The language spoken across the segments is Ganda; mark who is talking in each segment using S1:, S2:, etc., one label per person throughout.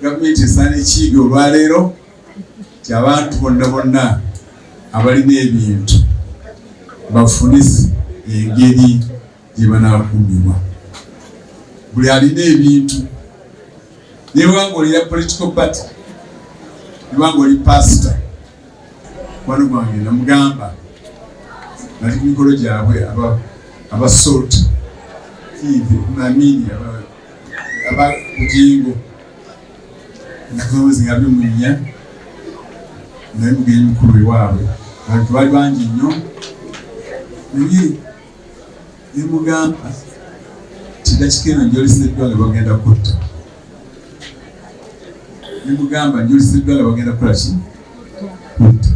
S1: Gavumenti esaana ekiyiga olwaleero ti abantu bonna abalina ebintu bafune engeri gye banaakuumibwa. Buli alina ebintu newa ng'olira political party newa ng'oli pastor wano gwange namugamba nali ku mikolo gyabwe abasort namini aba Bugingo nakozi nga bimunya naye mugenyi mukulu ewaabwe abantu bali bangi nnyo naye nemugamba tidakikeeno njolisiddwa nga bagenda kutta nemugamba njolisiddwa nga bagenda kukola ki kutta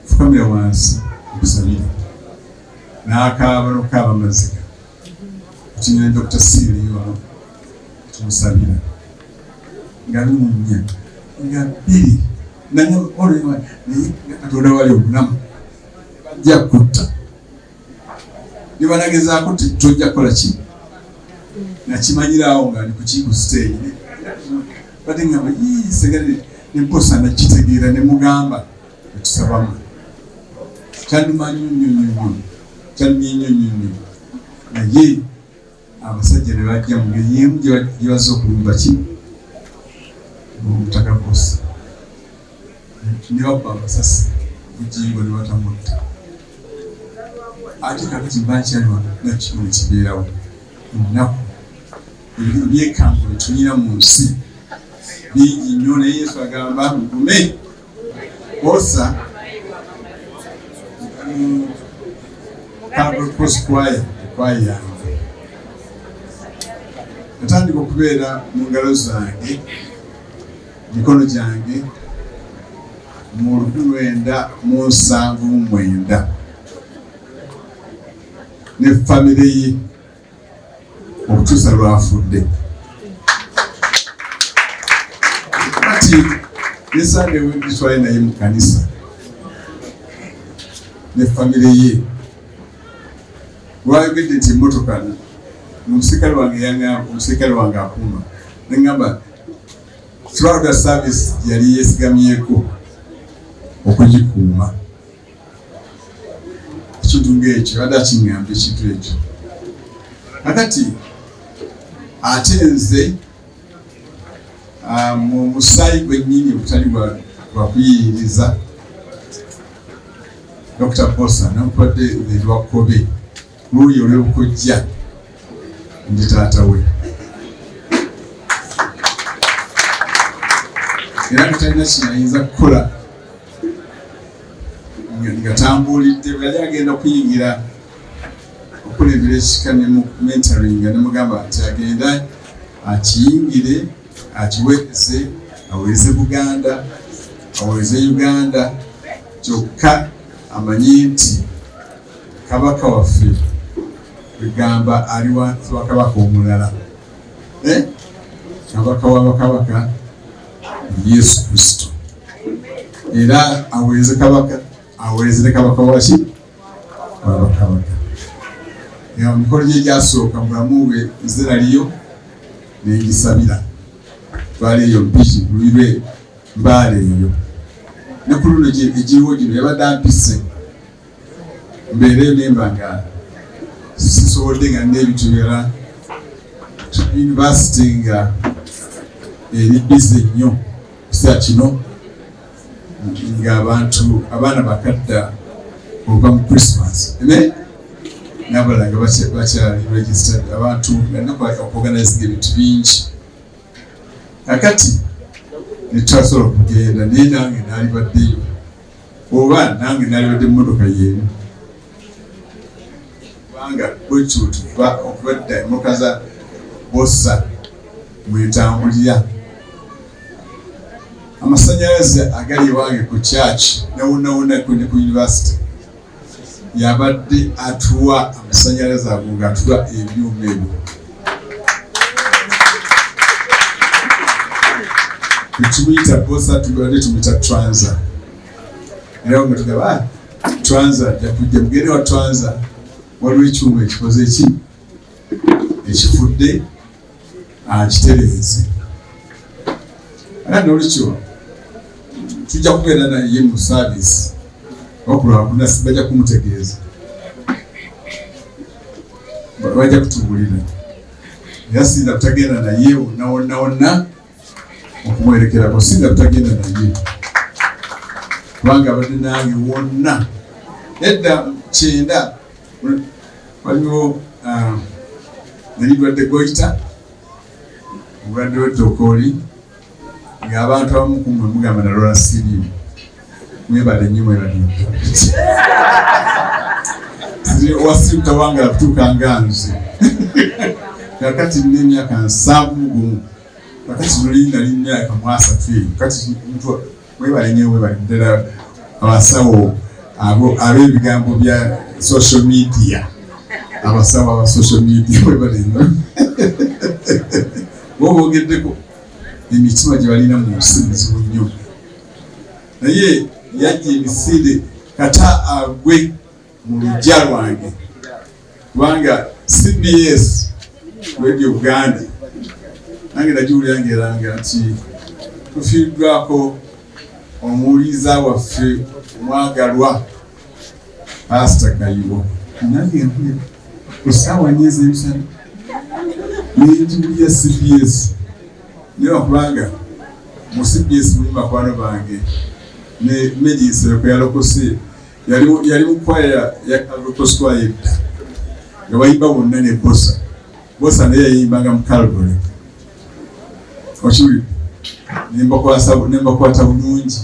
S1: fukamira wansi okusabira n'akaaba n'okukaaba amaziga kukinyana Dr. Siriyo tumusabira nga bimunya nga bbiri naye olwewa naye Katonda wali obulamu bajja kutta ne banagezaako tojja kukola ki nakimanyiraawo nga ndi ku stage bate ngamba segale ne Bbosa nakitegeera ne mugamba etusabamu kyandumanyi nnyo kyannyo naye abasajja ne bajja mu ngeri y'emu gye bazza okulumba ki omuttaka Bbosa ne babba amasasi Bugingo ne batamutta ate kakati mbakyali wano nakimu kibeerawo ennaku ebyekambo bitulina mu nsi bingi nnyo naye Yesu agamba mugume. Bbosa kwaya yange natandika okubeera mu ngalo zange mikono gyange mu 1979 ne famire ye okutuusa lwafudde. Kati ne Sunday webitwale naye mu kanisa ne famire ye lwayogedde nti emmotoka omuserikale wange akuuma neŋŋamba throughout the service yali yeesigamyeko okugikuuma. Ekintu ng'ekyo badde akiŋŋamba ekintu ekyo. Kakati ate nze mu musaayi gwennyini obutali bwa kuyiyiriza Dr. Bbosa namupadde lwakkobe luuyi olw'obukojja ndi taata we era katalina kinayinza kukola nga tambulidde yali agenda kuyingira okulebera ekika ne mu mentoring ne mugamba nti agenda akiyingire akiweereze aweereze Buganda aweereze Uganda kyokka amanyi nti kabaka waffe bigamba ali wansi wa kabaka omulala kabaka w'abakabaka Yesu Kristo era aweereze kabaka aweereze ne kabaka waki w'abakabaka. Emikolo gye gyasooka mu bulamu bwe nze naliyo nengisabira twali eyo mpiki lulwe mbaala eyo ne ku luno egiriwo gino yabadde ampise mbeereyo nemba nga sisobodde nga n'ebitubera yunivasite nga eri bize nnyo kiseera kino nga abaana bakadda okuva mu Christmas n'abalala nga bakyali registered abantu okuorganizinga ebintu bingi. Kakati netwasobola okugenda naye nange naalibaddeyo oba nange naalibadde emmotoka yeemu kubanga bwekyo tuva okubadda emmotoka za Bbosa mwetambulira. Amasanyalaze agali ewange ku church nawonawona ku university yabadde atuwa amasanyalaze ago ng'atuwa ebyuma ebyo. tukimuyita Bbosa tugende tumuyita Transa. Era nga tugamba Transa yakujja mugende wa Transa waliwo ekyuma ekikoze eki ekifudde kitereeze. Era n'olukyo tujja kubeera naye mu saavisi okulwakuna bajja kumutegeeza, bajja kutubuulira. Era sinza kutagenda naye wonna okumwerekerako, sinza kutagenda naye kubanga abadde nange wonna. Edda 9 waliwo nalidwadde goita obulwadde w'ettookooli ng'abantu abamu kumwe mugamba nalwala Asiimye. Mwebale nnyo, mwebale nnyo. Wasiimu tawangala kutuuka nga nze. Kakati nina emyaka 71, kakati luli nali emyaka 30. Kati mwebale nnyo, mwebale ddala abasawo ab'ebigambo bya social media. Abasawo aba social media mwebale nnyo. Bo boogeddeko emitima gye balina mu nsi mizibu nnyo. Naye yajja emisinde kata agwe mu luggya lwange kubanga CBS Radio Uganda nange nagiwulira ng'eranga nti tufiiddwako omuwuliza waffe omwagalwa Pastor Kayiwa. Nange mpulira ku ssaawa nnya ez'emisana n'engiwulira CBS. Naye okubanga mu CBS mulimu bakwano bange ne Medinse kwe yalokose yali mu kwaya ya Kalokos kwaya edda nga bayimba bonna ne Bbosa. Bbosa naye yayimbanga mu Calvary. Okiwulira nembakwata bulungi.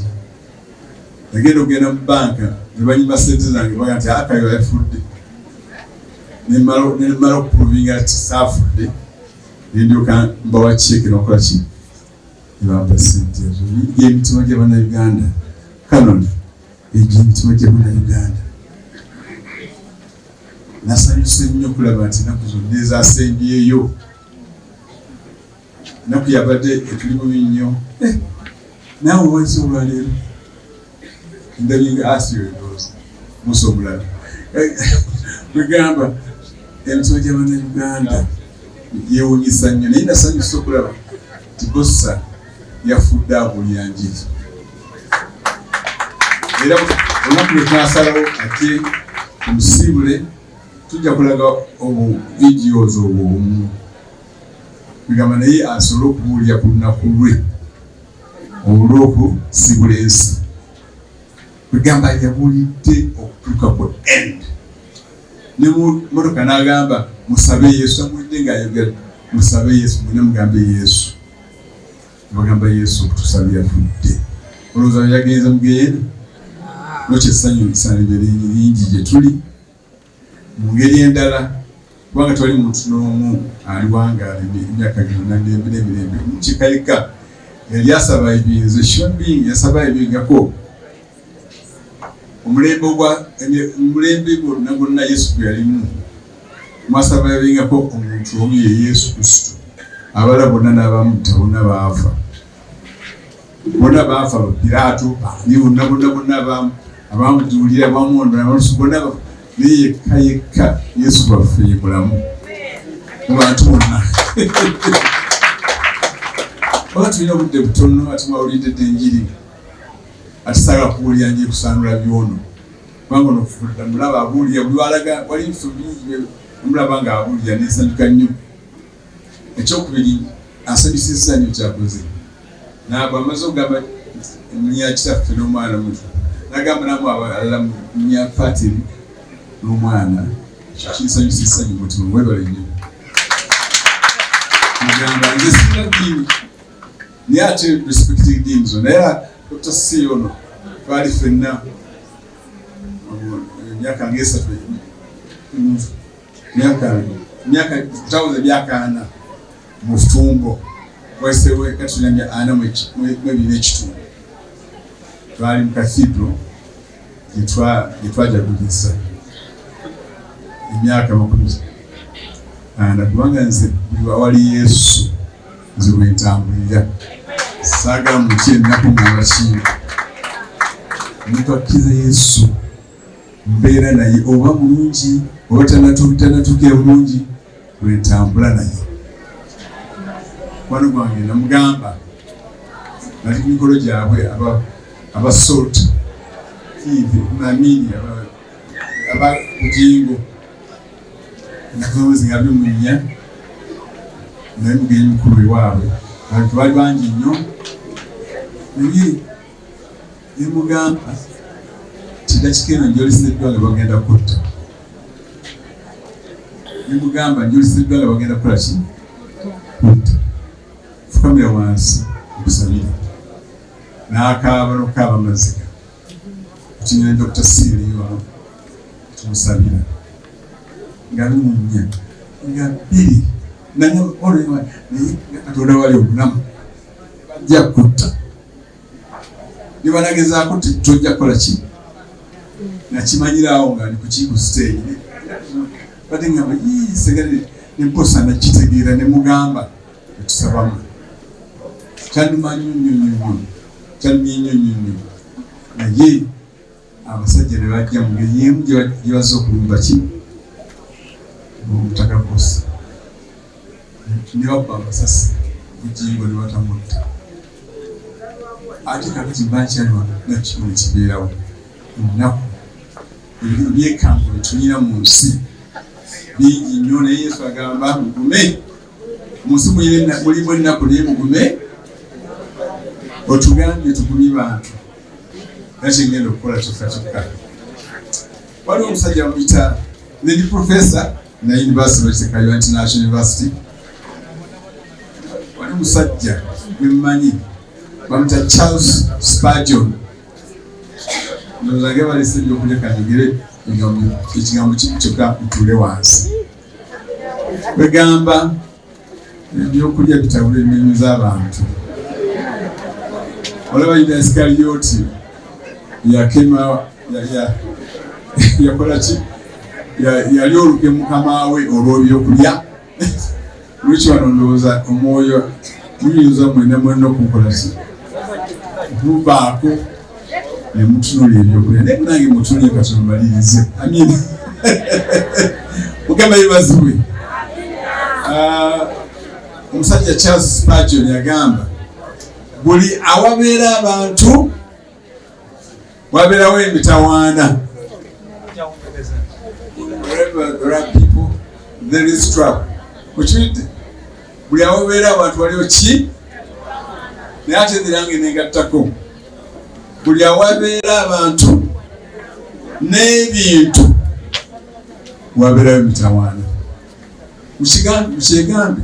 S1: Nagenda okugenda mu banka ne banyima ssente zange baga nti Kayiwa yafudde. Nemala okuprovinga nti saafudde. Ndyoka mbawa cheeke n'okola ki nebampa ssente ezo. Ejja emitima gya bannayuganda Canon, ejja emitima gya bannayuganda. Nasanyuse nnyo okulaba nti ennaku zonna ezasembyeyo, ennaku yabadde etuli bubi nnyo. Naawe wansi olwaleero ndabinga Asiimye ndowooza Musa omulala wegamba emitima gya bannayuganda yeewuunyisa nnyo. Naye nasanyusa okulaba nti Bbosa yafudde abuulira njiri. Era olunaku lwe twasalawo ate tumusiibule tujja kulaga videos obwomu bigamba naye asobole okubuulira ku lunaku lwe olw'okusiibula ensi. Bigamba yabuulidde okutuuka ku end. Ne mu motoka n'agamba musabe Yesu. Amulidde ng'ayogera musabe Yesu, mwine mugambe Yesu. Bagamba Yesu okutusabira afudde. Olowooza yagenze mugenda n'okyesanyu ebisaanibyo lingi gye tuli mu ngeri endala kubanga twali muntu n'omu aliwangaala emyaka gyonna n'emirembe mu kikaika yali asaba ebinze shopping, yasaba ebingako omulembe gwonna Yesu gwe yalimu mwasaba ebingako omuntu omu ye Yesu Kristo. Abala bonna n'abamutta bonna baafa. Bonna baafa Piraato bandi bonna abamuduulira bamwondera bonna bafa. Naye yekka Yesu waffe ye mulamu mu bantu bonna. Oba tulina obudde butono ate mwawulidde dde enjiri ate saagala kubuulira nje kusaanula byono kubanga ono mulaba abuulira buli walaga wali bifu bingi omulaba nga abuulira neesanyuka nnyo. Ekyokubiri asanyusizza nnyo kyakoze naabo amaze okugamba nya kitaffe n'omwana muto nagamba namu abalala nya Patiri n'omwana kinsanyusizza nnyo mutima. Mwebale nnyo. Mugamba nze sina ddiini naye ate respecting ddiini zo. Naye Dr. C ono twali ffenna emyaka ng'esatu myaka tutawuze myaka 4 mu ftumbo wesewe katulanya 4 mwebiri ekitundu twali mu cathedral gitwajaguliza emyaka 10 kubanga nze buli awali Yesu nze wentambulira saga mutienda kumwabashira mutwakiza Yesu mbeera naye oba mulungi oba tanatuukira bulungi wetambula naye. Wano gwange namugamba nati mikolo gyabwe abasalt namini aba Bugingo nakozi nga bimunya naye mugenyi mukulu ewaabwe abantu bali bangi nnyo naye nemugamba tidakikeeno njolisiddwa nga bagenda kutta nemugamba njolisiddwa nga bagenda kukola ki kutta fukamira wansi okusabira n'akaaba n'okukaaba amaziga kukinyira Dr. Siriwa tumusabira nga bimunya nga biri Katonda wali obulamu bajja kutta nibanagezaako tojja kukola ki nakimanyirawo nga ndi ku stage bate ngamba segere nemposa nakitegeera nemugamba etusabamu kyanuma nnyo naye abasajja ne bajja mu ngeri yemu gye bazza okulumba ki omuttaka Bbosa ne babba amasasi Bugingo ne batamutta ate kakati mbakyaliwa nakikulu kibeerawo ennaku ebyekambo bitulina mu nsi bingi nnyo naye Yesu agamba mugume mu nsi mulimu ennaku naye mugume otugambye tugumye bantu nakyengenda okukola kyokka. Waliwo omusajja bamuyita ndi professor na University Kayiwa International University. Wali musajja gwemumanyi bamuyita Charles Spurgeon. Ndowooza balese ebyokulya kanyogere ekigambo kimu kyokka mutuule wansi. Begamba ebyokulya bitabula ennimi z'abantu. Olaba Yuda Iskariyoti yakema yakola ki yali oluke mukama we olw'ebyokulya lwekyo wano ndowooza omwoyo muyinza mwena okukola ki mubaako ne mutunula ebyokulya naye munange mutunule katono malirize amin mukama yebazibwe. Omusajja Charles Spurgeon yagamba buli awabeera abantu wabeerawo emitawaana. Wherever there are people, there is trouble. Kukiridde buli awabeera abantu waliwo ki naye ate erange negattako buli awabeera abantu n'ebintu wabeerawo emitawaana. Mukyegambe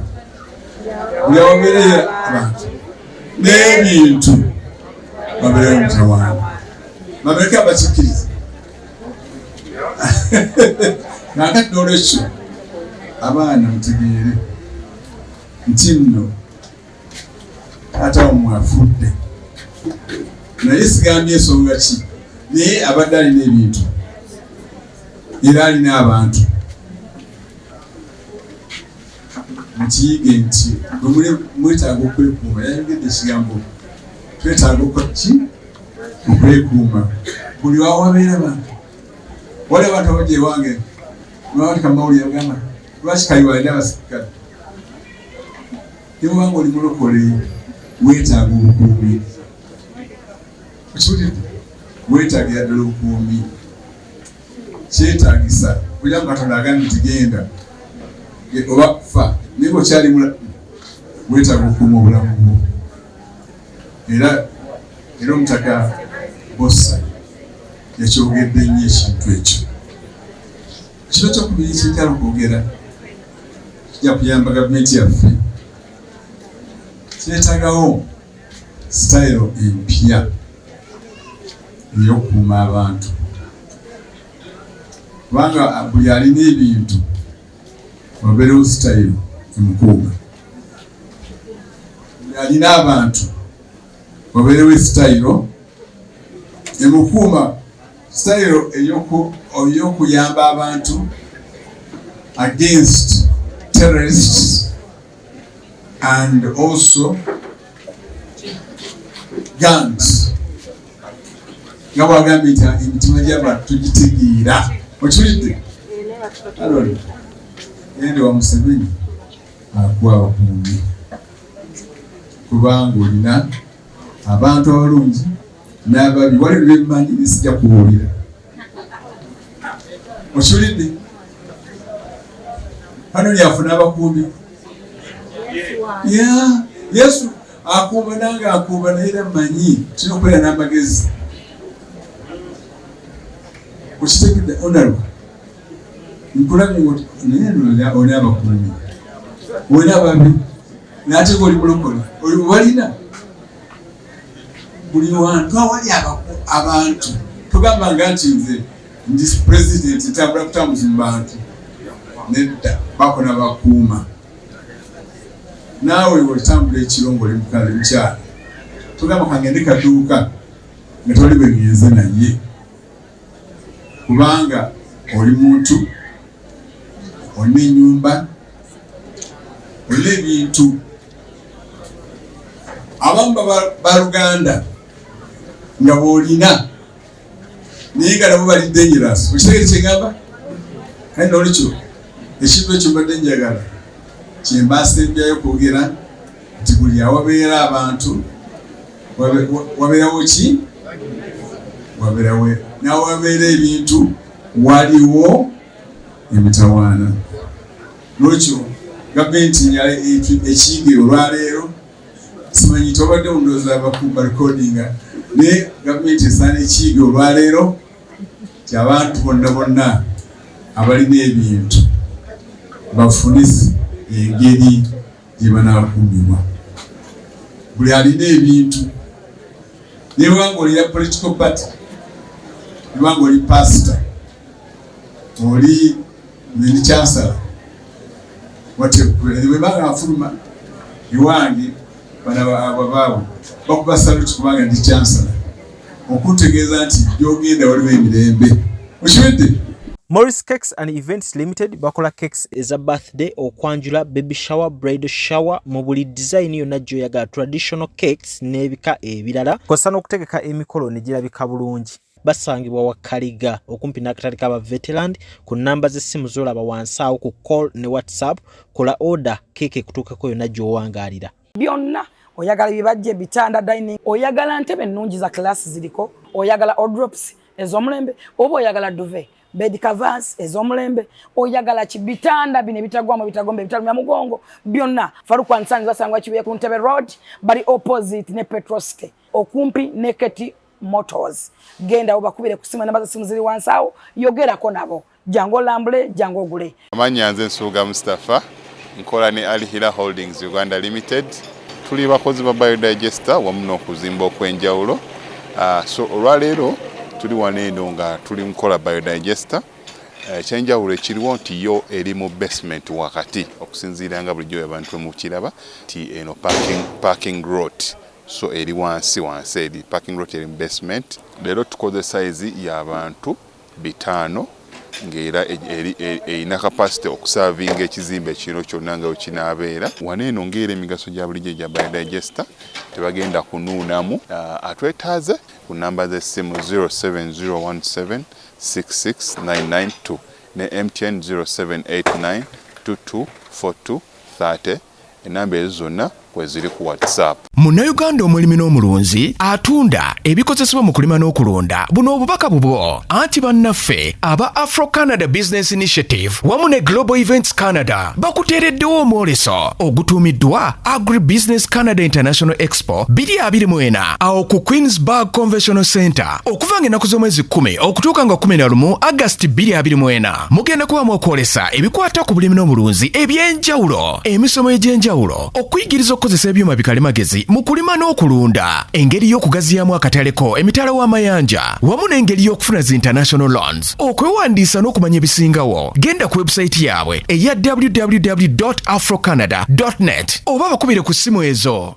S1: buli awabeera abantu n'ebintu wabeerawo emitawaana. Bamereka bakikkiriza nakati n'olwekyo abaana mutegeere nti nno taata wammwe afudde naye sigambye ensonga ki naye abadde alina ebintu era alina abantu. Mukiyige nti bwe mwetaaga okwekuuma yayogedde ekigambo twetaaga okwekuuma buli wawabeera abantu. Wali abantu abajja ewange nibawatika mawulire agamba lwaki Kayiwa alina abasirikale. Nebwanga oli mulokole weetaaga obukuumi. Okiwulidde weetaagira ddala obukuumi kyetaagisa kugira nga Katonda agambye tigenda oba kufa naye okyali weetaaga okukuuma obulamu bwo. Era omuttaka Bbosa yakyogedde nnyo ekintu ekyo. Kino kyokubiri kyetala okwogera kijja kuyamba gavumenti yaffe. Kyetagawo sitayiro empya ey'okukuuma abantu kubanga buli alina ebintu wabeerewo sitayiro emukuuma. Buli alina abantu wabeerewo sitayiro emukuuma. Sitayiro ey'okuyamba abantu against terrorists and also gangs nga bwagambye nti emitima gy'abantu tugitegeera okiwulidde aloni ende wa Museveni akuwa abakuumi kubanga olina abantu abalungi n'ababi wali lwemmanyi nesijja kubuulira okiwulidde hano lyafuna abakuumi Yesu akuuma nange akuuma naye era mmanyi tulina okubeera n'amagezi okitegedde onalwa nkulabye naye oli abakuumi olina ababi n'ate oli mulokole walina buli wantu awali abantu togambanga nti nze ndi president ntambula kutambuza mu bantu nedda bakona bakuuma naawe otambula ekiro ng'oli mukale mukyala togamba kangende kaduuka nga toli bwe ngenze naye kubanga oli muntu olina ennyumba olina ebintu abamu baluganda nga bw'olina naye nga nabo bali dangerous okitegere kyengamba kandi nolikyo ekintu ekyo mbadde njagala kyembaasembyayo kwogera nti buli awabeera abantu wabeerawo ki wabeerawo nawabeera ebintu waliwo emitawaana nolwekyo gavumenti ekiyiga olwaleero simanyi tobadde mundoozi abakumba recordinga naye gavumenti esaana ekiyiga olwaleero ti abantu bonna abalina ebintu bafune engeri gye banaakuumibwa buli alina ebintu naye wanga olina political party wanga oli pastor oli ndi chancellor webanga afuluma ewange banaababaawe bakuba saluti kubanga ndi chancellor okuntegeeza nti gyogenda waliwo emirembe okiwedde.
S2: Morris Cakes and Events Limited bakola cakes eza birthday okwanjula baby shower bridal shower mu buli design yonna gy'oyagala traditional cakes n'ebika ebirala kosa n'okutegeka emikolo ne girabika bulungi. Basangibwa wa Kaliga okumpi n'akatale k'aba veteran ku namba z'essimu z'olaba wansi awo ku call ne WhatsApp kola order keke kutuukako yonna gy'owangaalira.
S3: Byonna oyagala bibajje bitanda dining oyagala ntebe nnungi za class ziriko oyagala wardrobes ez'omulembe oba oyagala duvet bed covers ez'omulembe oyagala kibitanda bine bitagwamu bitagombe bitalumya mugongo byonna Farukwa Nsanzi basangwa kibuye ku Ntebe Road bali opposite ne Petroske okumpi ne Keti Motors genda obakubire kusima namba z'essimu ziri wansi awo yogerako nabo jango lambule jango gule.
S4: Amanya nze Nsuuga Mustafa nkola ne Alihira Holdings Uganda Limited tuli bakozi ba biodigester wamu n'okuzimba okwenjawulo so olwaleero tuli waneeno nga tuli nkola biodigester ekyenjawulo ekiriwo nti yo eri mu basement wakati okusinziira nga bulijjo abantu mu kiraba ti eno parking lot so eri wansi eri parking lot eri mu basement leero tukoze size y'abantu 5 ng'era erina capacity okusavinga ekizimbe kino kyonna nga wekinaabeera waneeno ng'era emigaso gya bulijjo gya biodigester tebagenda kunuunamu atwetaaze ku namba z'essimu 07017669992 ne MTN 0789224230 enamba ezo zonna kweziri ku WhatsApp.
S5: Munnayuganda omulimi n'omulunzi atunda ebikozesebwa mu kulima n'okulonda buno obubaka bubwo anti bannaffe aba Afro-Canada Business Initiative wamu ne Global Events Canada bakuteereddewo omwoleso ogutuumiddwa Agri-Business Canada International Expo 2024 awo ku Queensburg Convention Center okuva ng'ennaku z'omwezi 10 okutuuka nga 11 August 2024 mugenda kubamu okwolesa ebikwata ku bulimi n'omulunzi eby'enjawulo emisomo egy'enjawulo okuyigiriza okukozesa ebyuma bikalimagezi mu kulima n'okulunda engeri y'okugaziyaamu akataleko emitala w'amayanja wamu n'engeri y'okufuna zi international loans okwewandiisa n'okumanya ebisingawo genda ku website yaabwe eya www.afrocanada.net oba bakubire ku ssimu ezo